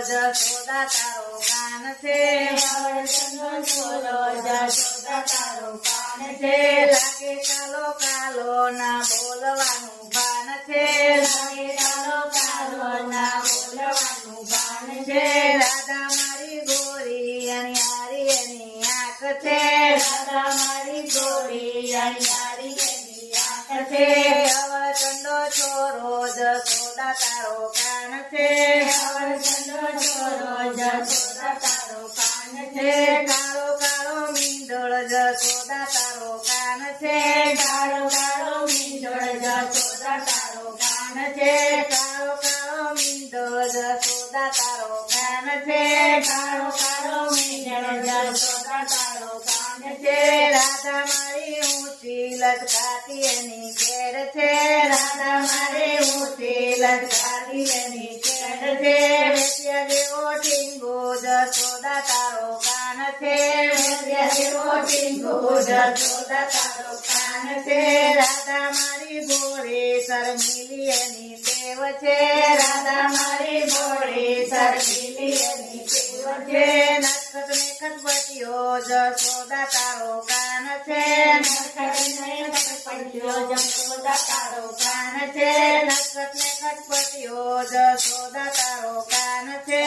જશોદા તારો કાન છે હવળચંદનો છોરો જશોદા તારો કાન છે લાગે કાલો કાલો ના બોલવાનું ભાન છે લાગે કાલો કાલો ના બોલવાનું ભાન છે રાધા મારી ગોરી અણિયારી એની આંખ છે રાધા મારી ગોરી અણિયારી એની આંખ છે હવળચંદનો છોરો જશોદા તારો કાન છે હવળચંદનો છોરો જશોદા તારો કાન છે કાળો કાળો મીંડળ જશોદા તારો કાન છે કાળો કાળો મીંડળ જશોદા તારો કાન છે કાળો કાળો મીંડળ જશોદા તારો કાન છે કાળો કાળો મીંડળ જશોદા તારો કાન છે રાધા મારી ઊંચી લટકાતી એની કેર છે રાધા મારી ઊંચી લટકાતી એની કેડ છે વેશ્યા જેવો ટીંગો જશોદા તારો કાન છે વેશ્યા જેવો ટીંગો જશોદા તારો કાન છે રાધા મારી ભોળે શર્મિલી એની દેવ છે રાધા મારી ભોળી શર્મિલી એની દેવ છે નખત ને ખટપટીઓ જશોદા તારો કાન છે જશોદા તારો કાન છે નખત ને ખટપટીઓ જશોદા તારો કાન છે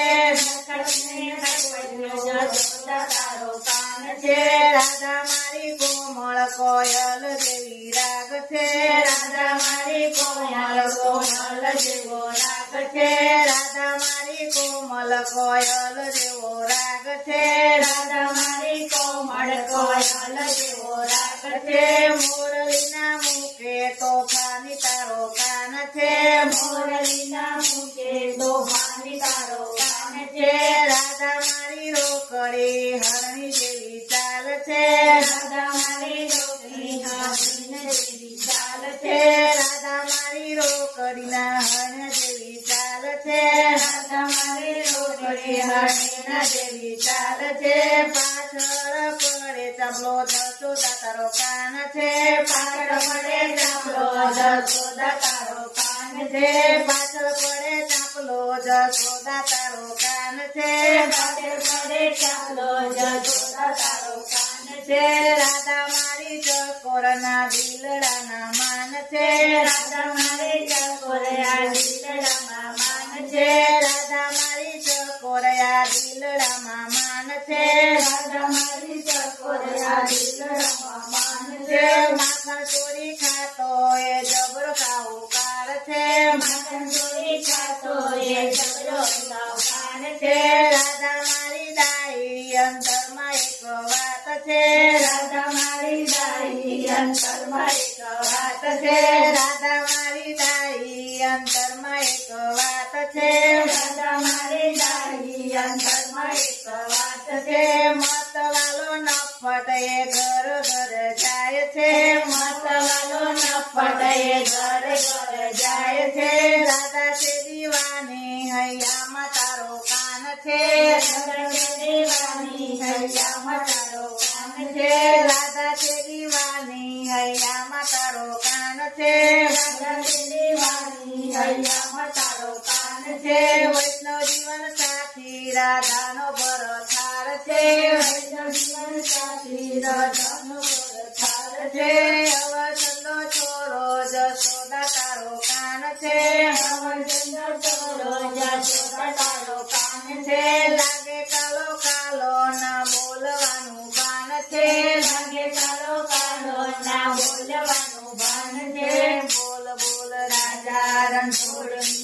જશોદા તારો કાન છે રાધા મારી કોમળ કોયલ જેવી રાગ છે રાધા મારી કોમળ કોમળ જેવો રાગ છે રાધા મારી કોમળ કોયલ જેવો રાગ છે રાધા મારી કોમળ કોયલ જેવો રાગ છે મોરલીના મુકે તોફાની તારો કાન છે મોરલીના મુકે તોફાની તારો કાન છે રાધા મારી રોકડી હરણી જેવી ચાલ છે રાધા મારી રોકડી હરણી જેવી ચાલ છે રાધા મારી રોકડીના હરણ જેવી ચાલ છે રાધા મારી રોકડી હરણીના જેવી ચાલ છે પાછળ પડે ચાંપલો જશોદા તારો કાન છે પાછળ પડે ચાંપલો જશોદા તારો કાન છે પાછળ પડે ચાંપલો જશોદા તારો કાન છે પાછળ પડે ચાંપલો જશોદા તારો કાન છે રાધા મારી ચકોરના દિલડાના માન છે રાધા મારી ચકોરયા દિલડામાં માન છે રાધા મારી ચકોરયા દિલડામાં માન છે રાધા મારી ચકોરયા દિલડામાં માન છે માખણ ચોરી ખાતો એ જબરો સાહુકાર છે માખણ ચોરી ખાતો એ જબરો સાહુકાર છે રાધા મારી દાઈ અંતરમાં એક વાત છે રાધા મારી દાઈ અંતરમાં એક વાત છે રાધા મારી દાઈ અંતરમાં એક વાત છે રાધા મારી દાઈ અંતરમાં એક વાત છે મતવાલો નફટ એ ઘર ઘર જાય છે મતવાલો નફટ એ ઘર ઘર જાય છે રાધા છે દીવાની હૈયામાં તારો કાન છે રાધા છે દીવાની હૈયામાં તારો કાન છે રાધા છે દીવાની હૈયામાં તારો કાન છે રાધા છે દીવાની હૈયામાં તારો કાન છે વૈષ્ણવ જીવન સાથી રાધાનો ભરથાર છે વૈષ્ણવ જીવન સાથી રાધાનો ભરથાર છે હવળચંદનો છોરો જશોદા તારો કાન છે હવળચંદનો છોરો જશોદા તારો કાન છે લાગે કાલો કાલો ના બોલવાનું ભાન છે લાગે કાલો કાલો ના બોલવાનું ભાન છે બોલ બોલ રાજા રણછોડની